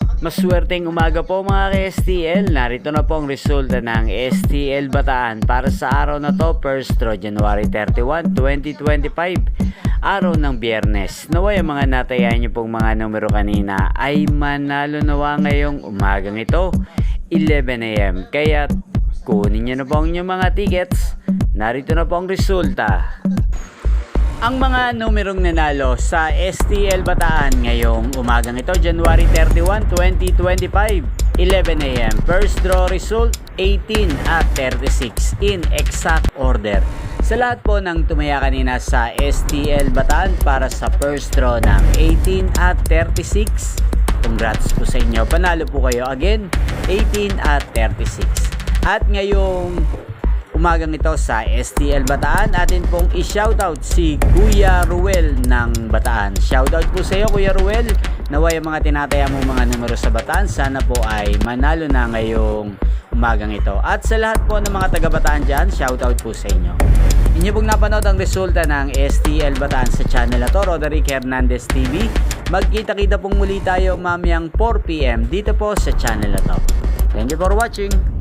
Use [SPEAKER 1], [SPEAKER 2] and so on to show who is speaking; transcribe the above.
[SPEAKER 1] Maswerteng umaga po mga ka-STL. Narito na po ang resulta ng STL Bataan para sa araw na to, January 31, 2025. Araw ng Biyernes. Naway ang mga natayan niyo pong mga numero kanina ay manalo nawa ngayong umagang ito, 11 AM. Kaya kunin niyo na po ang inyong mga tickets. Narito na po ang resulta. Ang mga numerong nanalo sa STL Bataan ngayong umagang ito, January 31, 2025, 11 AM. First draw result, 18 at 36 in exact order. Sa lahat po ng tumaya kanina sa STL Bataan para sa first draw ng 18 at 36, congrats po sa inyo. Panalo po kayo again, 18 at 36. At ngayong umagang ito sa STL Bataan, atin pong i-shoutout si Kuya Ruel ng Bataan. Shoutout po sa iyo Kuya Ruel. Naway ang mga tinataya mong mga numero sa Bataan, sana po ay manalo na ngayong umagang ito. At sa lahat po ng mga taga Bataan dyan, shoutout po sa inyo. Inyo pong napanood ang resulta ng STL Bataan sa channel na to, Roderick Hernandez TV. Magkita-kita pong muli tayo mamayang 4 PM dito po sa channel na to. Thank you for watching.